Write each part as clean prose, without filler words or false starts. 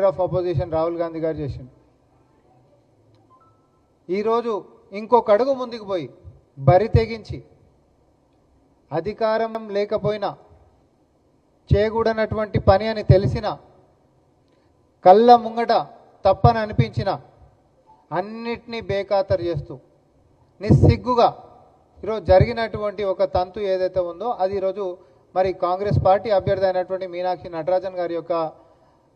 Of opposition Rahul Gandhi గారు చేసిండు. ఈరోజు ఇంకొక అడుగు ముందుకు పోయి బరి తెగించి అధికారం లేకపోయినా చేయకూడనటువంటి పని అని తెలిసిన కళ్ళ ముంగట తప్పని అనిపించిన అన్నిటినీ బేఖాతరు చేస్తూ నిస్సిగ్గుగా ఈరోజు జరిగినటువంటి ఒక తంతు ఏదైతే ఉందో అది ఈరోజు మరి కాంగ్రెస్ పార్టీ అభ్యర్థి అయినటువంటి మీనాక్షి నటరాజన్ గారి యొక్క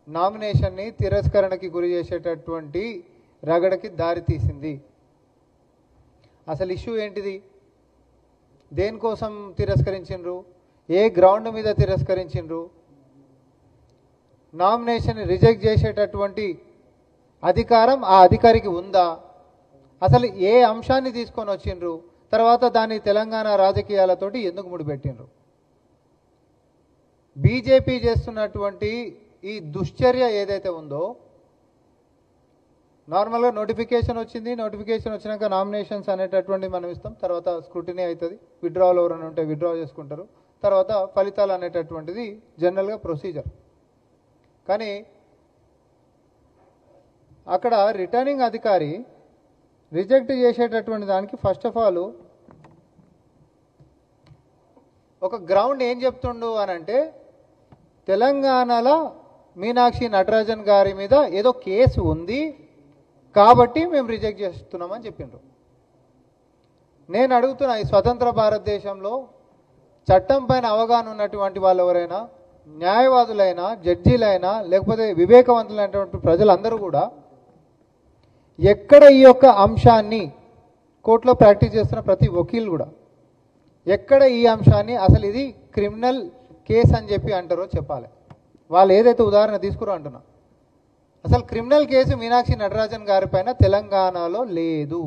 నామినేషన్ని తిరస్కరణకి గురి చేసేటటువంటి రగడకి దారి తీసింది. అసలు ఇష్యూ ఏంటిది? దేనికోసం తిరస్కరించిండ్రు? ఏ గ్రౌండ్ మీద తిరస్కరించిండ్రు? నామినేషన్ రిజెక్ట్ చేసేటటువంటి అధికారం ఆ అధికారికి ఉందా? అసలు ఏ అంశాన్ని తీసుకొని వచ్చిండ్రు? తర్వాత దాన్ని తెలంగాణ రాజకీయాలతోటి ఎందుకు ముడిపెట్టిండ్రు? బీజేపీ చేస్తున్నటువంటి ఈ దుశ్చర్య ఏదైతే ఉందో, నార్మల్గా నోటిఫికేషన్ వచ్చింది, నోటిఫికేషన్ వచ్చినాక నామినేషన్స్ అనేటటువంటి మనం ఇస్తాం, తర్వాత స్క్రూటినీ అవుతుంది, విత్డ్రావల్ ఎవరైనా ఉంటే విత్డ్రా చేసుకుంటారు, తర్వాత ఫలితాలు అనేటటువంటిది జనరల్గా ప్రొసీజర్. కానీ అక్కడ రిటర్నింగ్ అధికారి రిజెక్ట్ చేసేటటువంటి దానికి ఫస్ట్ ఆఫ్ ఆల్ ఒక గ్రౌండ్ ఏం చెప్తుండు అని అంటే, తెలంగాణలో మీనాక్షి నటరాజన్ గారి మీద ఏదో కేసు ఉంది కాబట్టి మేము రిజెక్ట్ చేస్తున్నామని చెప్పిండ్రు. నేను అడుగుతున్నా, ఈ స్వతంత్ర భారతదేశంలో చట్టం పైన అవగాహన ఉన్నటువంటి వాళ్ళు ఎవరైనా, న్యాయవాదులైనా, జడ్జీలైనా, లేకపోతే వివేకవంతులైనటువంటి ప్రజలందరూ కూడా ఎక్కడ ఈ యొక్క అంశాన్ని కోర్టులో ప్రాక్టీస్ చేస్తున్న ప్రతి వకీల్ కూడా ఎక్కడ ఈ అంశాన్ని అసలు ఇది క్రిమినల్ కేసు అని చెప్పి అంటారో చెప్పాలి. వాళ్ళు ఏదైతే ఉదాహరణ తీసుకురో అంటున్నా, అసలు క్రిమినల్ కేసు మీనాక్షి నటరాజన్ గారి పైన తెలంగాణలో లేదు.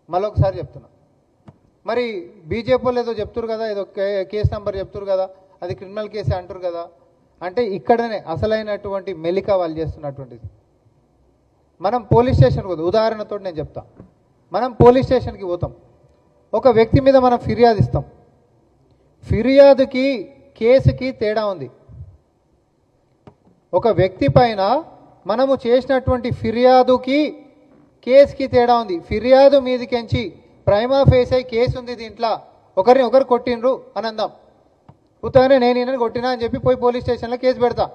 మరొకసారి చెప్తున్నా, మరి బీజేపీ వాళ్ళు ఏదో చెప్తురు కదా, ఏదో కేసు నెంబర్ చెప్తురు కదా, అది క్రిమినల్ కేసు అంటారు కదా. అంటే ఇక్కడనే అసలైనటువంటి మెలిక వాళ్ళు చేస్తున్నటువంటిది. మనం పోలీస్ స్టేషన్కి పోతాం, ఉదాహరణతో నేను చెప్తా. మనం పోలీస్ స్టేషన్కి పోతాం, ఒక వ్యక్తి మీద మనం ఫిర్యాదు ఇస్తాం. ఫిర్యాదుకి కేసుకి తేడా ఉంది. ఒక వ్యక్తి పైన మనము చేసినటువంటి ఫిర్యాదుకి కేసుకి తేడా ఉంది. ఫిర్యాదు మీదకించి ప్రైమా ఫేస్ అయి కేసు ఉంది, దీంట్లో ఒకరిని ఒకరు కొట్టిండ్రు అని అందాం. ఉత్తగానే నేను ఈయనని కొట్టినా అని చెప్పి పోయి పోలీస్ స్టేషన్లో కేసు పెడతా.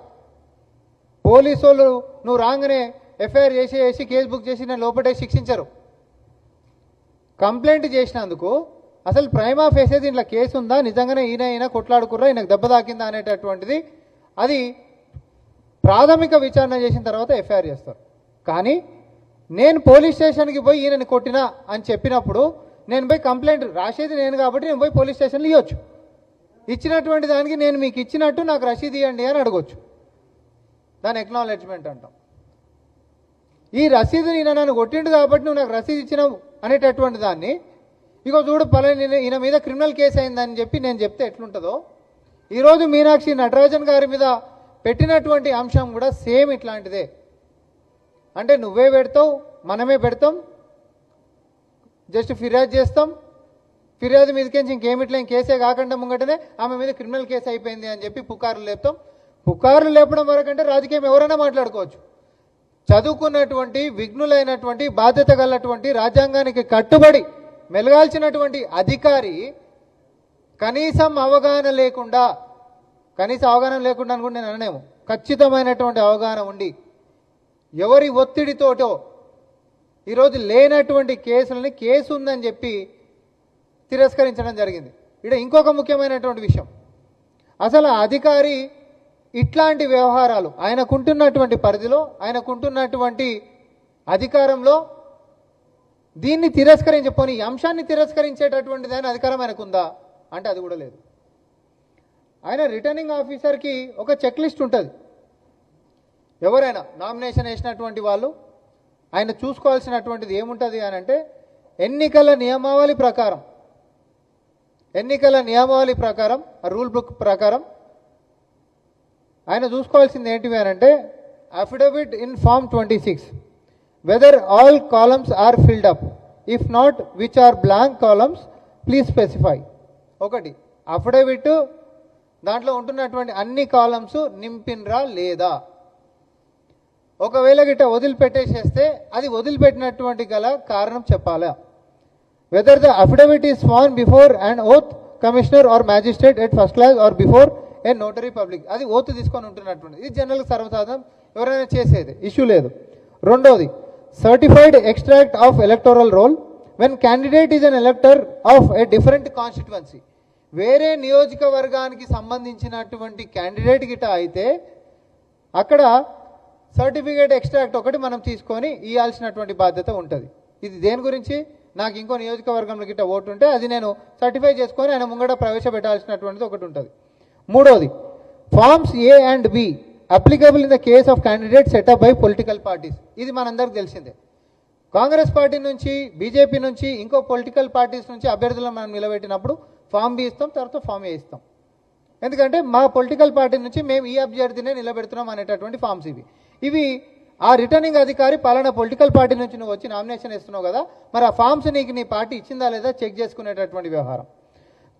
పోలీసు వాళ్ళు నువ్వు రాగానే ఎఫ్ఐఆర్ చేసి కేసు బుక్ చేసి నేను లోపటే శిక్షించరు. కంప్లైంట్ చేసినందుకు అసలు ప్రైమా ఫేసే దీంట్లో కేసు ఉందా, నిజంగానే ఈయన కొట్లాడుకుర్రా, ఈయనకు దెబ్బ తాకిందా అనేటటువంటిది అది ప్రాథమిక విచారణ చేసిన తర్వాత ఎఫ్ఐఆర్ చేస్తారు. కానీ నేను పోలీస్ స్టేషన్కి పోయి ఈయనని కొట్టినా అని చెప్పినప్పుడు నేను పోయి కంప్లైంట్ రాసేది నేను కాబట్టి నేను పోయి పోలీస్ స్టేషన్లో ఇవ్వచ్చు. ఇచ్చినటువంటి దానికి నేను మీకు ఇచ్చినట్టు నాకు రసీదు ఇవ్వండి అని అడగొచ్చు. దాని ఎక్నాలెడ్జ్మెంట్ అంటాం. ఈ రసీదు ఈయన నన్ను కొట్టిండు కాబట్టి నువ్వు నాకు రసీదు ఇచ్చినావు అనేటటువంటి దాన్ని, ఇగో చూడు పలాని ఈయన మీద క్రిమినల్ కేసు అయిందని చెప్పి నేను చెప్తే ఎట్లుంటుందో, ఈరోజు మీనాక్షి నటరాజన్ గారి మీద పెట్టినటువంటి అంశం కూడా సేమ్ ఇట్లాంటిదే. అంటే నువ్వే పెడతావు, మనమే పెడతాం, జస్ట్ ఫిర్యాదు చేస్తాం, ఫిర్యాదు మీదకించి ఇంకేమిట్లేం కేసే కాకుండా ముంగటనే ఆమె మీద క్రిమినల్ కేసు అయిపోయింది అని చెప్పి పుకార్లు లేపుతాం. పుకార్లు లేపడం వరకంటే రాజకీయం ఎవరైనా మాట్లాడుకోవచ్చు. చదువుకున్నటువంటి, విఘ్నులైనటువంటి, బాధ్యత గలటువంటి, రాజ్యాంగానికి కట్టుబడి మెలగాల్సినటువంటి అధికారి కనీసం అవగాహన లేకుండా అనుకుంటే నేను అనేమో, ఖచ్చితమైనటువంటి అవగాహన ఉండి ఎవరి ఒత్తిడితోటో ఈరోజు లేనటువంటి కేసులని కేసు ఉందని చెప్పి తిరస్కరించడం జరిగింది. ఇక్కడ ఇంకొక ముఖ్యమైనటువంటి విషయం, అసలు అధికారి ఇట్లాంటి వ్యవహారాలు ఆయనకుంటున్నటువంటి పరిధిలో, ఆయనకుంటున్నటువంటి అధికారంలో దీన్ని తిరస్కరించపోని ఈ అంశాన్ని తిరస్కరించేటటువంటిది ఆయన అధికారం ఆయనకుందా అంటే అది కూడా లేదు. ఆయన రిటర్నింగ్ ఆఫీసర్కి ఒక చెక్ లిస్ట్ ఉంటుంది. ఎవరైనా నామినేషన్ వేసినటువంటి వాళ్ళు ఆయన చూసుకోవాల్సినటువంటిది ఏముంటుంది అని అంటే, ఎన్నికల నియమావళి ప్రకారం రూల్ బుక్ ప్రకారం ఆయన చూసుకోవాల్సింది ఏంటివి అని అంటే, affidavit in form 26 whether all columns are filled up, if not which are blank columns please specify. ఒకటి అఫిడవిట్, దాంట్లో ఉంటున్నటువంటి అన్ని కాలమ్స్ నింపినరా లేదా, ఒకవేళ గిట్ట వదిలిపెట్టేసేస్తే అది వదిలిపెట్టినటువంటి గల కారణం చెప్పాలా. Whether the affidavit is sworn before and oath commissioner or magistrate at first class or before a notary public, అది ఓత్ తీసుకొని ఉంటున్నటువంటి, ఇది జనరల్ సర్వసాధారణం ఎవరైనా చేసేది, ఇష్యూ లేదు. రెండోది certified extract of electoral roll when candidate is an ఎలక్టర్ of a different constituency, వేరే నియోజకవర్గానికి సంబంధించినటువంటి క్యాండిడేట్ గిట అయితే అక్కడ సర్టిఫికేట్ ఎక్స్ట్రాక్ట్ ఒకటి మనం తీసుకొని ఇవ్వాల్సినటువంటి బాధ్యత ఉంటుంది. ఇది దేని గురించి, నాకు ఇంకో నియోజకవర్గంలో గిట్ట ఓటు ఉంటే అది నేను సర్టిఫై చేసుకొని ఆయన ముంగట ప్రవేశపెట్టాల్సినటువంటిది ఒకటి ఉంటుంది. మూడోది forms A and B applicable in the case of candidate set up by political parties, ఇది మనందరికి తెలిసిందే. కాంగ్రెస్ పార్టీ నుంచి, బీజేపీ నుంచి, ఇంకో పొలిటికల్ పార్టీస్ నుంచి అభ్యర్థులను మనం నిలబెట్టినప్పుడు ఫామ్ బి ఇస్తాం, తర్వాత ఫామ్ ఏ ఇస్తాం. ఎందుకంటే మా పొలిటికల్ పార్టీ నుంచి మేము ఈ అభ్యర్థినే నిలబెడుతున్నాం అనేటటువంటి ఫామ్స్ ఇవి ఆ రిటర్నింగ్ అధికారి పలానా పొలిటికల్ పార్టీ నుంచి నువ్వు వచ్చి నామినేషన్ ఇస్తున్నావు కదా, మరి ఆ ఫామ్స్ నీకు నీ పార్టీ ఇచ్చిందా లేదా చెక్ చేసుకునేటటువంటి వ్యవహారం.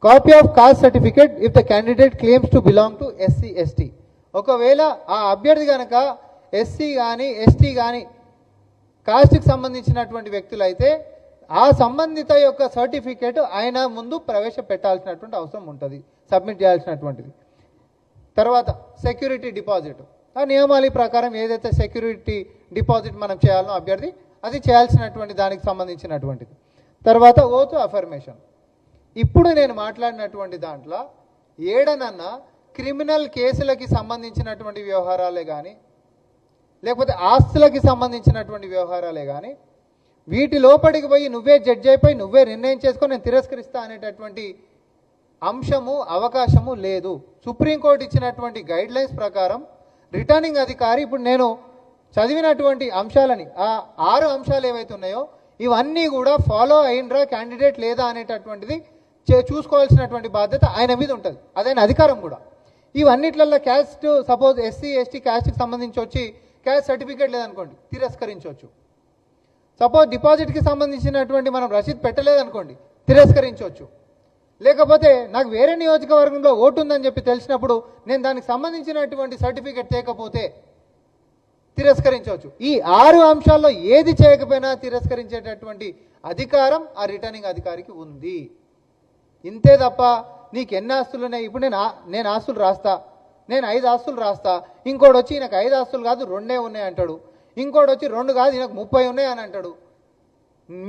Copy of cost certificate if the candidate claims to belong to SC ST, ఒకవేళ ఆ అభ్యర్థి కనుక ఎస్సీ కానీ ఎస్టీ కానీ కాస్ట్కి సంబంధించినటువంటి వ్యక్తులైతే ఆ సంబంధిత యొక్క సర్టిఫికేట్ ఆయన ముందు ప్రవేశపెట్టాల్సినటువంటి అవసరం ఉంటుంది, సబ్మిట్ చేయాల్సినటువంటిది. తర్వాత సెక్యూరిటీ డిపాజిట్, ఆ నియమాల ప్రకారం ఏదైతే సెక్యూరిటీ డిపాజిట్ మనం చేయాలనో అభ్యర్థి అది చేయాల్సినటువంటి దానికి సంబంధించినటువంటిది. తర్వాత ఓత్ అఫర్మేషన్. ఇప్పుడు నేను మాట్లాడినటువంటి దాంట్లో ఏడనన్నా క్రిమినల్ కేసులకి సంబంధించినటువంటి వ్యవహారాలే కానీ లేకపోతే ఆస్తులకి సంబంధించినటువంటి వ్యవహారాలే కానీ వీటి లోపలికి పోయి నువ్వే జడ్జి అయిపోయి నువ్వే నిర్ణయం చేసుకొని నేను తిరస్కరిస్తా అనేటటువంటి అంశము అవకాశము లేదు. సుప్రీంకోర్టు ఇచ్చినటువంటి గైడ్ లైన్స్ ప్రకారం రిటర్నింగ్ అధికారి ఇప్పుడు నేను చదివినటువంటి అంశాలని ఆ 6 అంశాలు ఏవైతే ఉన్నాయో ఇవన్నీ కూడా ఫాలో అయినరా క్యాండిడేట్ లేదా అనేటటువంటిది చూసుకోవాల్సినటువంటి బాధ్యత ఆయన మీద ఉంటుంది, అదైన అధికారం కూడా. ఇవన్నిట్లలో క్యాస్ట్ సపోజ్ ఎస్సీ ఎస్టీ క్యాస్ట్కి సంబంధించి వచ్చి క్యాస్ట్ సర్టిఫికేట్ లేదనుకోండి తిరస్కరించవచ్చు. సపోజ్ డిపాజిట్కి సంబంధించినటువంటి మనం రసీదు పెట్టలేదనుకోండి తిరస్కరించవచ్చు. లేకపోతే నాకు వేరే నియోజకవర్గంలో ఓటు ఉందని చెప్పి తెలిసినప్పుడు నేను దానికి సంబంధించినటువంటి సర్టిఫికేట్ తేకపోతే తిరస్కరించవచ్చు. ఈ 6 అంశాల్లో ఏది చేయకపోయినా తిరస్కరించేటటువంటి అధికారం ఆ రిటర్నింగ్ అధికారికి ఉంది. ఇంతే తప్ప నీకు ఎన్ని ఆస్తులు ఉన్నాయి, ఇప్పుడు నేను ఆస్తులు రాస్తా, నేను 5 ఆస్తులు రాస్తా, ఇంకోటి వచ్చి నాకు 5 ఆస్తులు కాదు 2 ఉన్నాయి అంటాడు, ఇంకోటి వచ్చి 2 కాదు నాకు 30 ఉన్నాయి అని అంటాడు.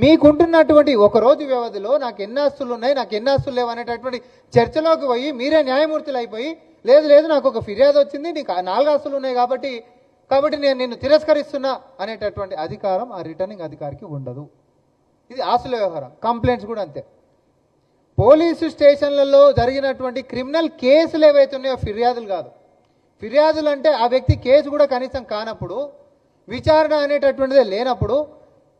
మీకుంటున్నటువంటి ఒక రోజు వ్యవధిలో నాకు ఎన్ని ఆస్తులు ఉన్నాయి నాకు ఎన్ని ఆస్తులు లేవు అనేటటువంటి చర్చలోకి పోయి మీరే న్యాయమూర్తులు అయిపోయి లేదు నాకు ఒక ఫిర్యాదు వచ్చింది నీకు 4 ఆస్తులు ఉన్నాయి కాబట్టి నేను నిన్ను తిరస్కరిస్తున్నా అనేటటువంటి అధికారం ఆ రిటర్నింగ్ అధికారికి ఉండదు. ఇది ఆస్తుల వ్యవహారం. కంప్లైంట్స్ కూడా అంతే. పోలీసు స్టేషన్లలో జరిగినటువంటి క్రిమినల్ కేసులు ఏవైతే ఉన్నాయో ఫిర్యాదులు కాదు. ఫిర్యాదులు అంటే ఆ వ్యక్తి కేసు కూడా కనీసం కానప్పుడు, విచారణ అనేటటువంటిదే లేనప్పుడు,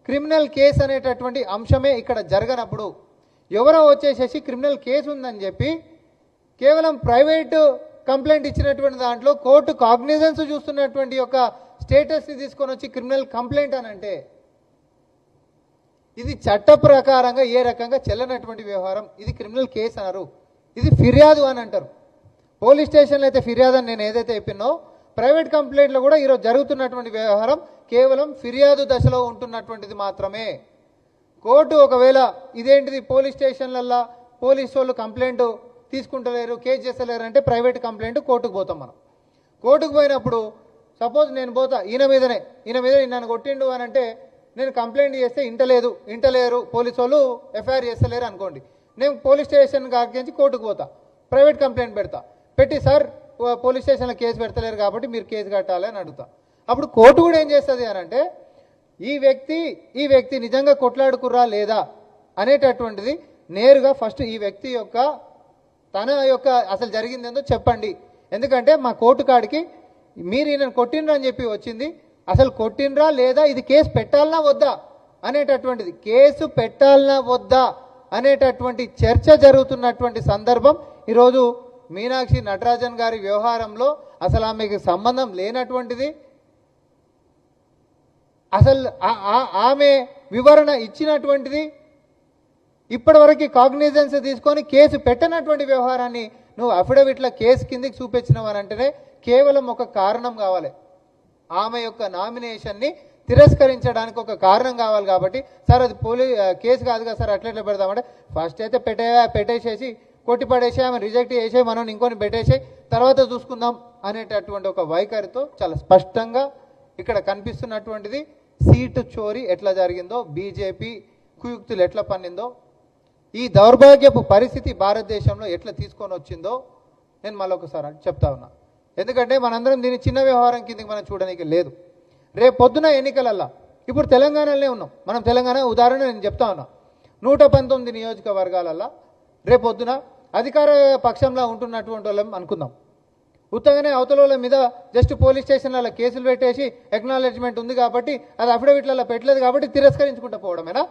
క్రిమినల్ కేసు అనేటటువంటి అంశమే ఇక్కడ జరగనప్పుడు ఎవరో వచ్చేసేసి క్రిమినల్ కేసు ఉందని చెప్పి కేవలం ప్రైవేటు కంప్లైంట్ ఇచ్చినటువంటి దాంట్లో కోర్టు కాగ్నిజెన్స్ చూస్తున్నటువంటి యొక్క స్టేటస్ని తీసుకొని వచ్చి క్రిమినల్ కంప్లైంట్ అని అంటే ఇది చట్ట ప్రకారంగా ఏ రకంగా చెల్లనటువంటి వ్యవహారం. ఇది క్రిమినల్ కేసు అన్నారు, ఇది ఫిర్యాదు అని అంటారు. పోలీస్ స్టేషన్లో అయితే ఫిర్యాదు అని నేను ఏదైతే చెప్పినో ప్రైవేట్ కంప్లైంట్లో కూడా ఈరోజు జరుగుతున్నటువంటి వ్యవహారం కేవలం ఫిర్యాదు దశలో ఉంటున్నటువంటిది మాత్రమే. కోర్టు ఒకవేళ ఇదేంటిది పోలీస్ స్టేషన్లల్లో పోలీసు వాళ్ళు కంప్లైంట్ తీసుకుంటలేరు కేసు చేస్తలేరు అంటే ప్రైవేట్ కంప్లైంట్ కోర్టుకు పోతాం మనం. కోర్టుకు పోయినప్పుడు సపోజ్ నేను పోతా ఈయన మీద నన్ను కొట్టిండు అని అంటే నేను కంప్లైంట్ చేస్తే ఇంటలేరు పోలీసు వాళ్ళు ఎఫ్ఐఆర్ చేస్తలేరు అనుకోండి, నేను పోలీస్ స్టేషన్ కాకించి కోర్టుకు పోతా, ప్రైవేట్ కంప్లైంట్ పెట్టి సార్ పోలీస్ స్టేషన్లో కేసు పెడతలేరు కాబట్టి మీరు కేసు కట్టాలి అని అడుగుతా. అప్పుడు కోర్టు కూడా ఏం చేస్తుంది అని అంటే ఈ వ్యక్తి నిజంగా కొట్లాడుకుర్రా లేదా అనేటటువంటిది నేరుగా ఫస్ట్ ఈ వ్యక్తి యొక్క తన యొక్క అసలు జరిగిందేందో చెప్పండి. ఎందుకంటే మా కోర్టు కాడికి మీరు ఈయనను కొట్టినరా అని చెప్పి వచ్చింది, అసలు కొట్టినరా లేదా, ఇది కేసు పెట్టాలనా వద్దా అనేటటువంటిది, కేసు పెట్టాలనా వద్దా అనేటటువంటి చర్చ జరుగుతున్నటువంటి సందర్భం ఈరోజు మీనాక్షి నటరాజన్ గారి వ్యవహారంలో అసలు ఆమెకి సంబంధం లేనటువంటిది. అసలు ఆమె వివరణ ఇచ్చినటువంటిది ఇప్పటివరకు కాగ్నిజెన్స్ తీసుకొని కేసు పెట్టనటువంటి వ్యవహారాన్ని నువ్వు అఫిడవిట్ల కేసు కిందకి చూపించినవని అంటేనే కేవలం ఒక కారణం కావాలి. ఆమె యొక్క నామినేషన్ని తిరస్కరించడానికి ఒక కారణం కావాలి కాబట్టి సార్ అది కేసు కాదు కదా సార్ అట్లా పెడదామంటే ఫస్ట్ అయితే పెట్టేసేసి కొట్టిపడేసి ఆమె రిజెక్ట్ చేసే మనం ఇంకొని పెట్టేసి తర్వాత చూసుకుందాం అనేటటువంటి ఒక వైఖరితో చాలా స్పష్టంగా ఇక్కడ కనిపిస్తున్నటువంటిది సీటు చోరీ ఎట్లా జరిగిందో, బీజేపీ కుయుక్తులు ఎట్లా పన్నిందో, ఈ దౌర్భాగ్యపు పరిస్థితి భారతదేశంలో ఎట్లా తీసుకొని వచ్చిందో నేను మళ్ళొకసారి చెప్తా ఉన్నా. ఎందుకంటే మనందరం దీన్ని చిన్న వ్యవహారం కిందకి మనం చూడడానికి లేదు. రేపు పొద్దున ఎన్నికలల్లా ఇప్పుడు తెలంగాణలోనే ఉన్నాం మనం. తెలంగాణ ఉదాహరణ నేను చెప్తా ఉన్నా. 119 నియోజకవర్గాలల్లా రేపు పొద్దున అధికార పక్షంలో ఉంటున్నటువంటి వాళ్ళం అనుకుందాం. ఉత్తగానే అవతల మీద జస్ట్ పోలీస్ స్టేషన్లలో కేసులు పెట్టేసి ఎక్నాలెడ్జ్మెంట్ ఉంది కాబట్టి అది అఫిడవిట్లలో పెట్టలేదు కాబట్టి తిరస్కరించుకుంటూ పోవడమేనా?